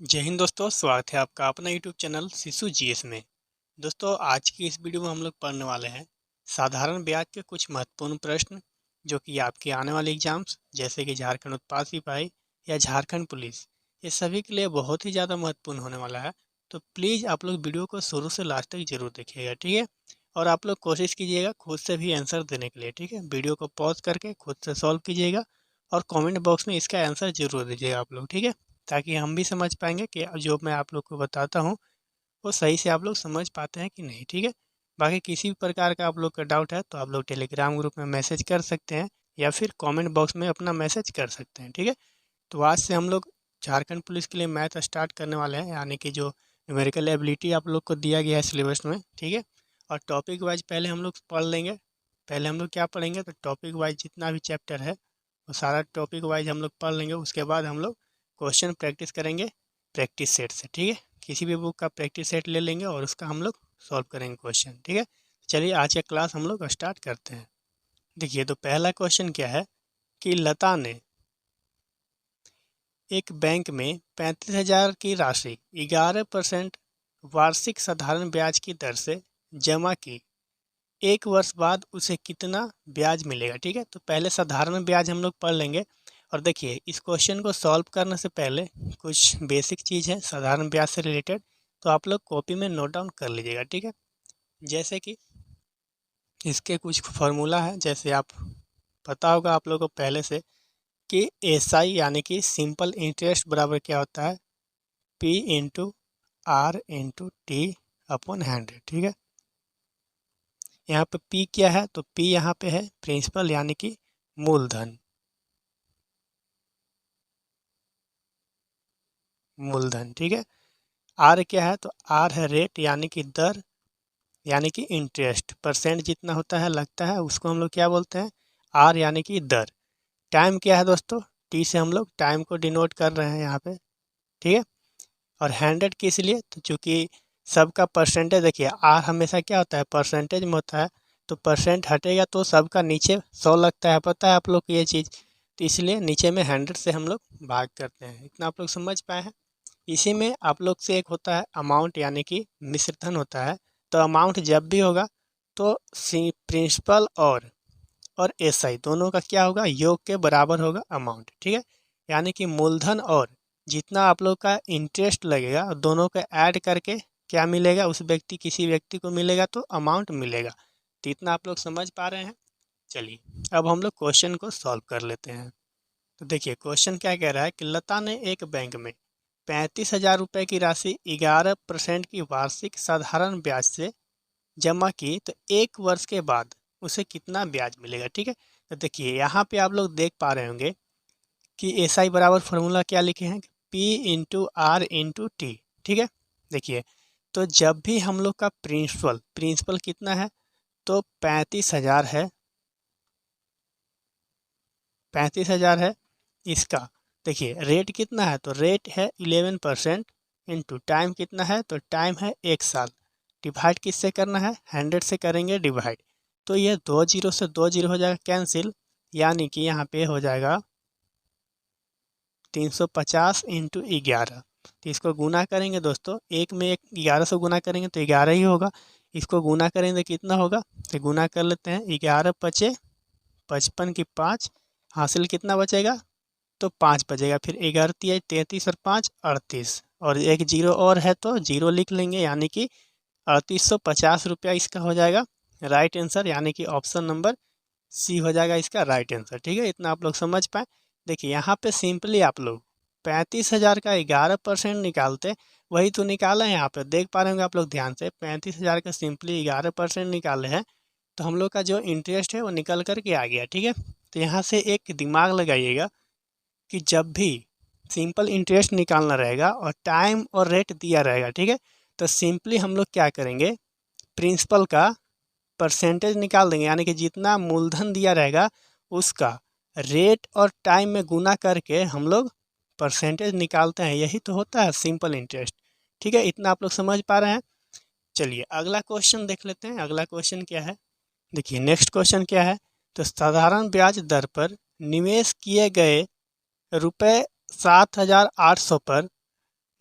जय हिंद दोस्तों, स्वागत है आपका अपना यूट्यूब चैनल शिशु जीएस में। दोस्तों, आज की इस वीडियो में हम लोग पढ़ने वाले हैं साधारण ब्याज के कुछ महत्वपूर्ण प्रश्न जो कि आपके आने वाले एग्जाम्स जैसे कि झारखंड उत्पाद सिपाही या झारखंड पुलिस, ये सभी के लिए बहुत ही ज़्यादा महत्वपूर्ण होने वाला है। तो प्लीज़ आप लोग वीडियो को शुरू से लास्ट तक जरूर देखिएगा, ठीक है। और आप लोग कोशिश कीजिएगा खुद से भी आंसर देने के लिए, ठीक है। वीडियो को पॉज करके खुद से सॉल्व कीजिएगा और कमेंट बॉक्स में इसका आंसर जरूर दीजिएगा आप लोग, ठीक है। ताकि हम भी समझ पाएंगे कि जो मैं आप लोग को बताता हूँ वो सही से आप लोग समझ पाते हैं कि नहीं, ठीक है। बाकी किसी भी प्रकार का आप लोग का डाउट है तो आप लोग टेलीग्राम ग्रुप में मैसेज कर सकते हैं या फिर कमेंट बॉक्स में अपना मैसेज कर सकते हैं, ठीक है। तो आज से हम लोग झारखंड पुलिस के लिए मैथ स्टार्ट करने वाले हैं, यानी कि जो न्यूमेरिकल एबिलिटी आप लोग को दिया गया है सिलेबस में, ठीक है। और टॉपिक वाइज पहले हम लोग पढ़ लेंगे। पहले हम लोग क्या पढ़ेंगे, तो टॉपिक वाइज जितना भी चैप्टर है वो सारा टॉपिक वाइज हम लोग पढ़ लेंगे। उसके बाद हम लोग क्वेश्चन प्रैक्टिस करेंगे प्रैक्टिस सेट से, ठीक है। किसी भी बुक का प्रैक्टिस सेट ले लेंगे और उसका हम लोग सॉल्व करेंगे क्वेश्चन, ठीक है। चलिए आज का क्लास हम लोग स्टार्ट करते हैं। देखिए, तो पहला क्वेश्चन क्या है कि लता ने एक बैंक में 35,000 की राशि 11% वार्षिक साधारण ब्याज की दर से जमा की। एक वर्ष बाद उसे कितना ब्याज मिलेगा, ठीक है। तो पहले साधारण ब्याज हम लोग पढ़ लेंगे। और देखिए, इस क्वेश्चन को सॉल्व करने से पहले कुछ बेसिक चीज़ है साधारण ब्याज से रिलेटेड, तो आप लोग कॉपी में नोट डाउन कर लीजिएगा, ठीक है। जैसे कि इसके कुछ फार्मूला है, जैसे आप पता होगा आप लोगों को पहले से कि एसआई यानी कि सिंपल इंटरेस्ट बराबर क्या होता है, P into R into T upon 100, ठीक है। यहाँ पे पी क्या है, तो पी यहाँ पे है प्रिंसिपल यानी कि मूलधन। मूलधन, ठीक है। आर क्या है, तो आर है रेट यानी कि दर, यानी कि इंटरेस्ट परसेंट जितना होता है लगता है उसको हम लोग क्या बोलते हैं, आर यानी कि दर। टाइम क्या है दोस्तों, टी से हम लोग टाइम को डिनोट कर रहे हैं यहाँ पे, ठीक है। और 100 किस लिए, तो चूँकि सबका परसेंटेज, देखिए आर हमेशा क्या होता है परसेंटेज में होता है, तो परसेंट हटेगा तो सबका नीचे 100 लगता है, पता है आप लोग को ये चीज़। तो इसलिए नीचे में 100 से हम लोग भाग करते हैं। इतना आप लोग समझ पाए हैं। इसी में आप लोग से एक होता है अमाउंट यानी कि मिश्रधन होता है। तो अमाउंट जब भी होगा तो सी प्रिंसिपल और एसआई दोनों का क्या होगा, योग के बराबर होगा अमाउंट, ठीक है। यानी कि मूलधन और जितना आप लोग का इंटरेस्ट लगेगा दोनों को ऐड करके क्या मिलेगा, उस व्यक्ति किसी व्यक्ति को मिलेगा तो अमाउंट मिलेगा। तो इतना आप लोग समझ पा रहे हैं। चलिए अब हम लोग क्वेश्चन को सॉल्व कर लेते हैं। तो देखिए क्वेश्चन क्या कह रहा है कि लता ने एक बैंक में 35,000 रुपये की राशि 11% की वार्षिक साधारण ब्याज से जमा की, तो एक वर्ष के बाद उसे कितना ब्याज मिलेगा, ठीक है। तो देखिए यहाँ पे आप लोग देख पा रहे होंगे कि एस आई बराबर फार्मूला क्या लिखे हैं, P into R into T, ठीक है। देखिए, तो जब भी हम लोग का प्रिंसिपल प्रिंसिपल कितना है, तो 35,000 है, 35,000 है इसका। देखिए रेट कितना है, तो रेट है 11%, इंटू टाइम कितना है, तो टाइम है 1 साल। डिवाइड किससे करना है, 100 से करेंगे डिवाइड। तो ये 2 जीरो से 2 जीरो हो जाएगा कैंसिल, यानी कि यहाँ पे हो जाएगा 350 इंटू 11। तो इसको गुना करेंगे दोस्तों, एक में एक 11 से गुना करेंगे तो 11 ही होगा। इसको गुना करेंगे तो कितना होगा, तो गुना कर लेते हैं, 11 पचे 55 की 5, हासिल कितना बचेगा, तो 5 बचेगा। फिर 11 तिया 33 और 5 38, और एक जीरो और है तो जीरो लिख लेंगे, यानी कि 3850 रुपया इसका हो जाएगा राइट आंसर, यानी कि ऑप्शन नंबर सी हो जाएगा इसका राइट आंसर, ठीक है। इतना आप लोग समझ पाए। देखिए यहाँ पे सिंपली आप लोग 35,000 का 11% निकालते, वही तो निकाले हैं। यहाँ पे देख पा रहे होंगे आप लोग ध्यान से, 35,000 का सिंपली 11% निकाले हैं, तो हम लोग का जो इंटरेस्ट है वो निकल कर के आ गया, ठीक है। तो यहाँ से एक दिमाग लगाइएगा कि जब भी सिंपल इंटरेस्ट निकालना रहेगा और टाइम और रेट दिया रहेगा, ठीक है, तो सिंपली हम लोग क्या करेंगे, प्रिंसिपल का परसेंटेज निकाल देंगे, यानी कि जितना मूलधन दिया रहेगा उसका रेट और टाइम में गुना करके हम लोग परसेंटेज निकालते हैं। यही तो होता है सिंपल इंटरेस्ट, ठीक है। इतना आप लोग समझ पा रहे हैं। चलिए अगला क्वेश्चन देख लेते हैं। अगला क्वेश्चन क्या है, देखिए नेक्स्ट क्वेश्चन क्या है, तो साधारण ब्याज दर पर निवेश किए गए रुपये 7,800 पर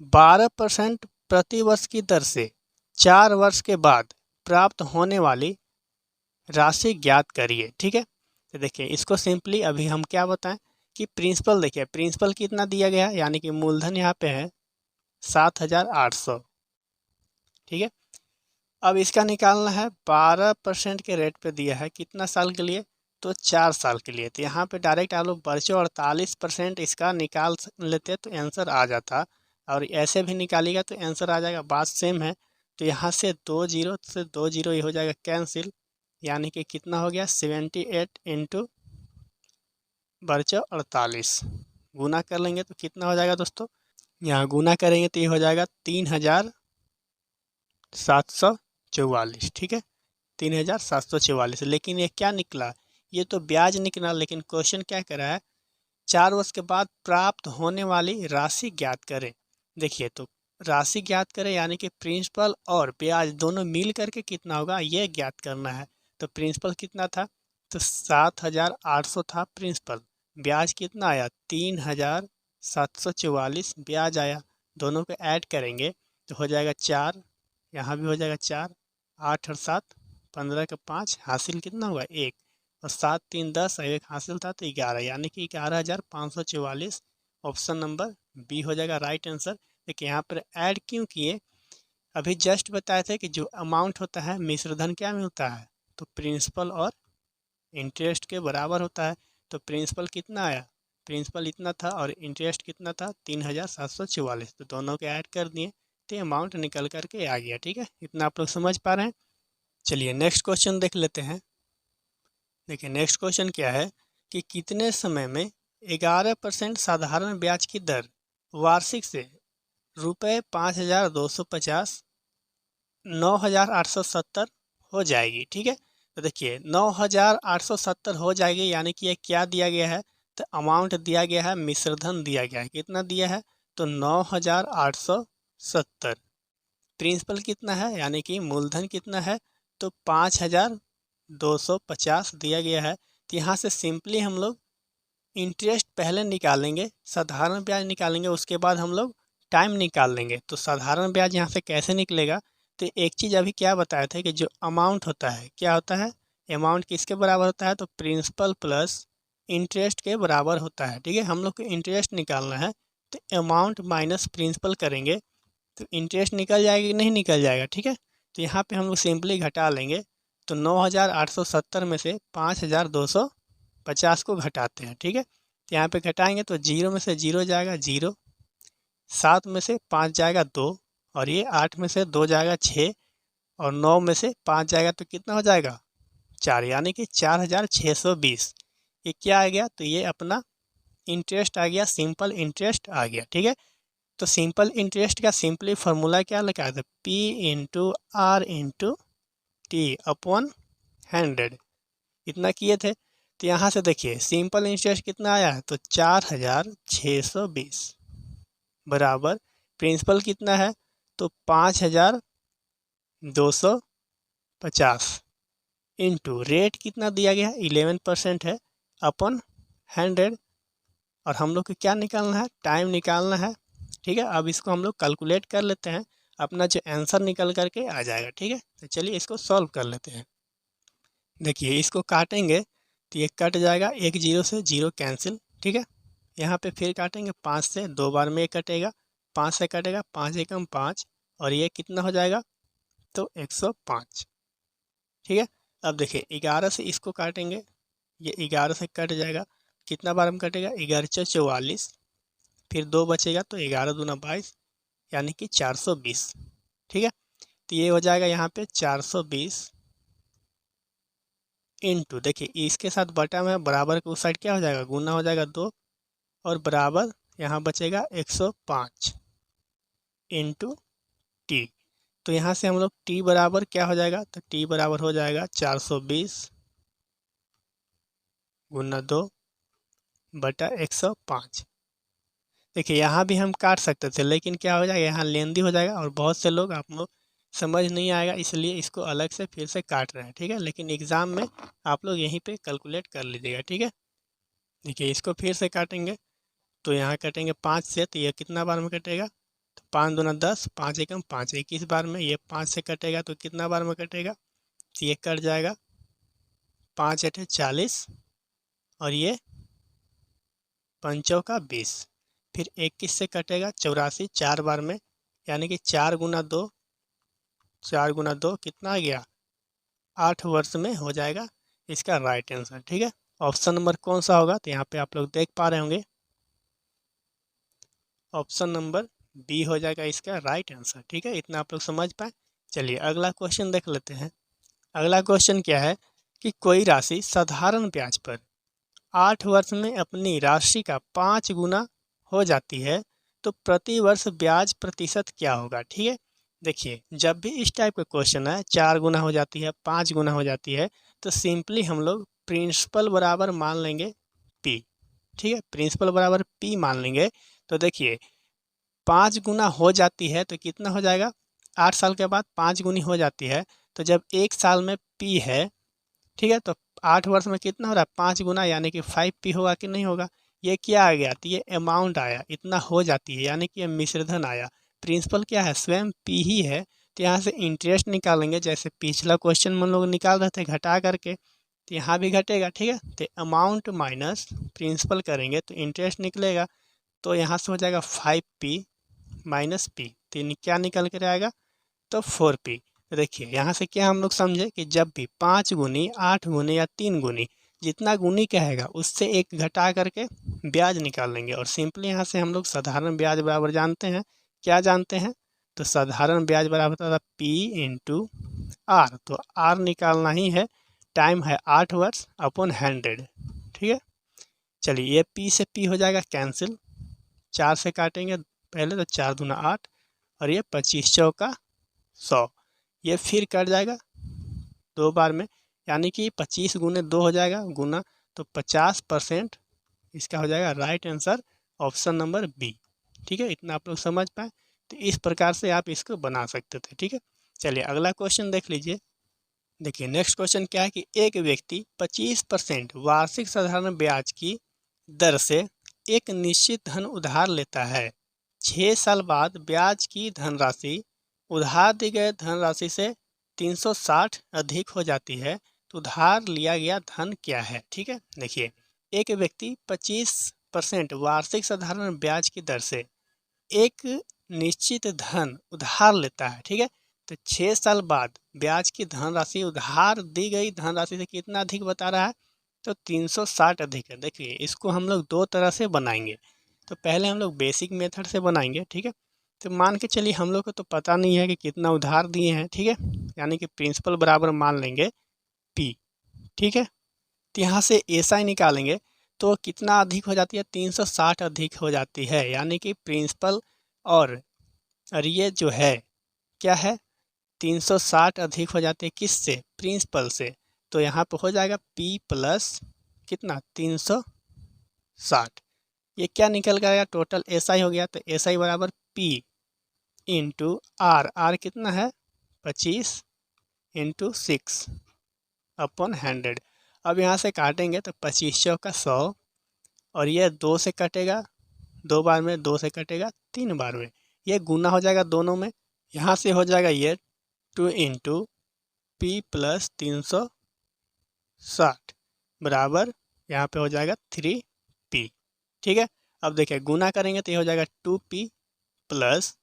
12% प्रति वर्ष की दर से 4 वर्ष के बाद प्राप्त होने वाली राशि ज्ञात करिए। ठीक है, तो देखिए इसको सिंपली अभी हम क्या बताएं कि प्रिंसिपल, देखिए प्रिंसिपल कितना दिया गया है, यानी कि मूलधन यहाँ पे है 7,800। ठीक है, अब इसका निकालना है 12% के रेट पे दिया है, कितना साल के लिए, तो 4 साल के लिए। तो यहाँ पे डायरेक्ट आप लोग बच्चों 48% इसका निकाल लेते तो आंसर आ जाता, और ऐसे भी निकालिएगा तो आंसर आ जाएगा, बात सेम है। तो यहाँ से 2 जीरो से 2 जीरो ये हो जाएगा कैंसिल, यानी कि कितना हो गया 78 इंटू बच्चों 48, गुना कर लेंगे तो कितना हो जाएगा दोस्तों, यहाँ गुना करेंगे तो ये हो जाएगा 3,744। ठीक है, 3,744। लेकिन ये क्या निकला, ये तो ब्याज निकला, लेकिन क्वेश्चन क्या कर रहा है, 4 वर्ष के बाद प्राप्त होने वाली राशि ज्ञात करें। देखिए तो राशि ज्ञात करें यानी कि प्रिंसिपल और ब्याज दोनों मिल करके कितना होगा ये ज्ञात करना है। तो प्रिंसिपल कितना था, तो 7,800 था प्रिंसिपल, ब्याज कितना आया 3,744 ब्याज आया, दोनों को ऐड करेंगे तो हो जाएगा 4, यहाँ भी हो जाएगा 4, 8 और 7 15 का 5, हासिल कितना हुआ 1, और 7 3 10 और 1 हासिल था तो 11, यानी कि 11,544। ऑप्शन नंबर बी हो जाएगा राइट आंसर। देखिए यहाँ पर ऐड क्यों किए, अभी जस्ट बताए थे कि जो अमाउंट होता है मिश्रधन क्या मिलता है, तो प्रिंसिपल और इंटरेस्ट के बराबर होता है। तो प्रिंसिपल कितना आया, प्रिंसिपल इतना था और इंटरेस्ट कितना था 3,744, तो दोनों के ऐड कर दिए तो अमाउंट निकल करके आ गया। ठीक है, इतना आप लोग समझ पा रहे हैं। चलिए नेक्स्ट क्वेश्चन देख लेते हैं। देखिए नेक्स्ट क्वेश्चन क्या है कि कितने समय में 11% साधारण ब्याज की दर वार्षिक से रुपये 5,250 9,870 हो जाएगी। ठीक है, तो देखिए 9,870 हो जाएगी, यानी कि ये क्या दिया गया है, तो अमाउंट दिया गया है, मिश्रधन दिया गया है, कितना दिया है, तो 9,870। प्रिंसिपल कितना है, यानी कि मूलधन कितना है, तो 5,250 दिया गया है। तो यहाँ से सिंपली हम लोग इंटरेस्ट पहले निकालेंगे, साधारण ब्याज निकालेंगे, उसके बाद हम लोग टाइम निकाल लेंगे। तो साधारण ब्याज यहाँ से कैसे निकलेगा, तो एक चीज़ अभी क्या बताए थे कि जो अमाउंट होता है क्या होता है, अमाउंट किसके बराबर होता है, तो प्रिंसिपल प्लस इंटरेस्ट के बराबर होता है। ठीक है, हम लोग को इंटरेस्ट निकालना है तो अमाउंट माइनस प्रिंसिपल करेंगे तो इंटरेस्ट निकल जाएगा कि नहीं निकल जाएगा। ठीक है, तो यहाँ पे हम लोग सिंपली घटा लेंगे, तो 9,870 में से 5,250 को घटाते हैं। ठीक है, तो यहाँ पे घटाएंगे तो 0 में से 0 जाएगा 0, 7 में से 5 जाएगा 2, और ये 8 में से 2 जाएगा 6, और 9 में से 5 जाएगा तो कितना हो जाएगा 4, यानी कि 4,620। ये क्या आ गया, तो ये अपना इंटरेस्ट आ गया, सिंपल इंटरेस्ट आ गया। ठीक है, तो सिंपल इंटरेस्ट का सिंपली फार्मूला क्या लगा था, P into R into T upon 100, इतना किए थे। तो यहाँ से देखिए सिंपल इंटरेस्ट कितना आया है, तो 4,620 बराबर प्रिंसिपल कितना है, तो 5,250 इंटू रेट कितना दिया गया है 11% है अपन 100, और हम लोग को क्या निकालना है, टाइम निकालना है। ठीक है, अब इसको हम लोग कैलकुलेट कर लेते हैं, अपना जो आंसर निकल करके आ जाएगा। ठीक है, तो चलिए इसको सॉल्व कर लेते हैं। देखिए इसको काटेंगे तो ये कट जाएगा, 1 जीरो से 0 कैंसिल। ठीक है, यहाँ पे फिर काटेंगे 5 से, 2 बार में ये कटेगा, 5 से कटेगा, 5 एकम 5, और ये कितना हो जाएगा, तो 105। ठीक है, अब देखिए 11 से इसको काटेंगे, ये 11 से कट जाएगा, कितना बार में कटेगा, 11 44, फिर 2 बचेगा तो 11 दूना 22, यानी कि 420। ठीक है, तो ये हो जाएगा यहाँ पे 420 इंटू, देखिए इसके साथ बटा में बराबर के उस साइड क्या हो जाएगा, गुना हो जाएगा 2, और बराबर यहाँ बचेगा 105 इंटू टी। तो यहाँ से हम लोग टी बराबर क्या हो जाएगा, तो टी बराबर हो जाएगा 420 गुना 2 बटा 105। देखिए यहाँ भी हम काट सकते थे, लेकिन क्या हो जाएगा यहाँ लेंदी हो जाएगा, और बहुत से लोग आप लोग समझ नहीं आएगा, इसलिए इसको अलग से फिर से काट रहे हैं। ठीक है, लेकिन एग्ज़ाम में आप लोग यहीं पे कैलकुलेट कर लीजिएगा। ठीक है, देखिए इसको फिर से काटेंगे तो यहाँ कटेंगे 5 से, तो ये कितना बार में कटेगा, तो 5 दूना 10, 5 एकम 5, 21 बार में। ये 5 से कटेगा तो कितना बार में कटेगा, तो ये कट जाएगा 5 8 40 और ये 5 चौका 20। फिर 21 से कटेगा 84 4 बार में, यानी कि 4 गुना 2, 4 गुना 2 कितना आ गया, 8 वर्ष में हो जाएगा इसका राइट आंसर। ठीक है, ऑप्शन नंबर कौन सा होगा, तो यहाँ पे आप लोग देख पा रहे होंगे ऑप्शन नंबर बी हो जाएगा इसका राइट आंसर। ठीक है, इतना आप लोग समझ पाए। चलिए अगला क्वेश्चन देख लेते हैं। अगला क्वेश्चन क्या है कि कोई राशि साधारण ब्याज पर 8 वर्ष में अपनी राशि का 5 गुना हो जाती है, तो प्रति वर्ष ब्याज प्रतिशत क्या होगा। ठीक है, देखिए जब भी इस टाइप का क्वेश्चन है 4 गुना हो जाती है, 5 गुना हो जाती है, तो सिंपली हम लोग प्रिंसिपल बराबर मान लेंगे पी। ठीक है, प्रिंसिपल बराबर पी मान लेंगे। तो देखिए 5 गुना हो जाती है तो कितना हो जाएगा, 8 साल के बाद 5 गुनी हो जाती है, तो जब 1 साल में पी है, ठीक है, तो 8 वर्ष में कितना हो रहा है, 5 गुना, यानी कि 5p होगा कि नहीं होगा। ये क्या आ गया, तो ये अमाउंट आया, इतना हो जाती है, यानी कि ये मिश्रधन आया। प्रिंसिपल क्या है, स्वयं p ही है, तो यहाँ से इंटरेस्ट निकालेंगे, जैसे पिछला क्वेश्चन में हम लोग निकाल रहे थे घटा करके, तो यहाँ भी घटेगा। ठीक है, तो अमाउंट माइनस प्रिंसिपल करेंगे तो इंटरेस्ट निकलेगा, तो यहाँ से हो जाएगा 5p माइनस p, तो क्या निकल कर आएगा, तो 4p। तो देखिए यहाँ से क्या हम लोग समझे कि जब भी 5 गुनी, 8 गुनी या 3 गुनी, जितना गुनी कहेगा उससे एक घटा करके ब्याज निकाल लेंगे। और सिंपली यहाँ से हम लोग साधारण ब्याज बराबर जानते हैं, क्या जानते हैं, तो साधारण ब्याज बराबर होता था p इंटू आर। तो आर निकालना ही है, टाइम है 8 वर्ष अपॉन 100। ठीक है, चलिए ये p से p हो जाएगा कैंसिल, 4 से काटेंगे पहले, तो 4 दूना 8 और ये 25 चौका 100, ये फिर कट जाएगा 2 बार में, यानी कि 25 गुने 2 हो जाएगा गुना, तो 50% इसका हो जाएगा right answer, option number B. ठीक है, इतना आप लोग समझ पाए, तो इस प्रकार से आप इसको बना सकते थे। ठीक है, चलिए अगला क्वेश्चन देख लीजिए। देखिए नेक्स्ट क्वेश्चन क्या है कि एक व्यक्ति 25% वार्षिक साधारण ब्याज की दर से एक निश्चित धन उधार लेता है। 6 साल बाद ब्याज की धनराशि उधार दी गई धनराशि से 360 अधिक हो जाती है, तो उधार लिया गया धन क्या है। ठीक है, देखिए एक व्यक्ति 25% वार्षिक साधारण ब्याज की दर से एक निश्चित धन उधार लेता है। ठीक है, तो 6 साल बाद ब्याज की धनराशि उधार दी गई धनराशि से कितना अधिक बता रहा है, तो 360 अधिक है। देखिए इसको हम लोग दो तरह से बनाएंगे, तो पहले हम लोग बेसिक मेथड से बनाएंगे। ठीक है, तो मान के चलिए हम लोग को तो पता नहीं है कि कितना उधार दिए हैं। ठीक है, यानी कि प्रिंसिपल बराबर मान लेंगे p। ठीक है, तो यहाँ से SI निकालेंगे तो कितना अधिक हो जाती है, 360 अधिक हो जाती है, यानी कि प्रिंसिपल और ये जो है क्या है, 360 अधिक हो जाती है किससे, प्रिंसिपल से। तो यहाँ पे हो जाएगा p प्लस कितना 360, ये क्या निकल गया, टोटल SI हो गया, तो SI बराबर p इंटू आर कितना है 25 इंटू 6 अपॉन 100। अब यहाँ से काटेंगे तो 25 चौका 100 और ये 2 से कटेगा 2 बार में, 2 से कटेगा 3 बार में, ये गुना हो जाएगा दोनों में, यहाँ से हो जाएगा ये 2 इंटू p प्लस 360 बराबर यहाँ पे हो जाएगा 3p। ठीक है, अब देखिए गुना करेंगे तो ये हो जाएगा 2p प्लस,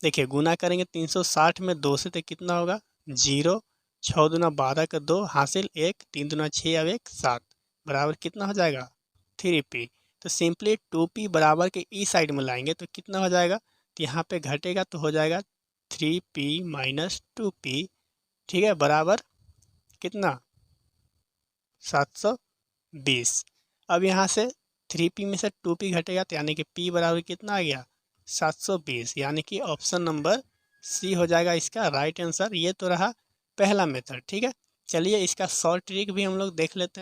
देखिए गुना करेंगे 360 में 2 से तो कितना होगा 0, 6 दूना 12 का 2 हासिल 1, 3 दूना 6 अब 1 7 बराबर कितना हो जाएगा 3p। तो सिंपली 2p बराबर के ई साइड में लाएंगे तो कितना हो जाएगा, तो यहाँ पे घटेगा तो हो जाएगा 3p माइनस 2p। ठीक है, बराबर कितना 720। अब यहाँ से 3p में से 2p घटेगा तो यानी कि p बराबर कितना आ गया 720, यानी कि ऑप्शन नंबर सी हो जाएगा इसका राइट आंसर। ये तो रहा पहला मेथड। ठीक है, चलिए इसका शॉर्ट ट्रिक भी हम लोग देख लेते हैं।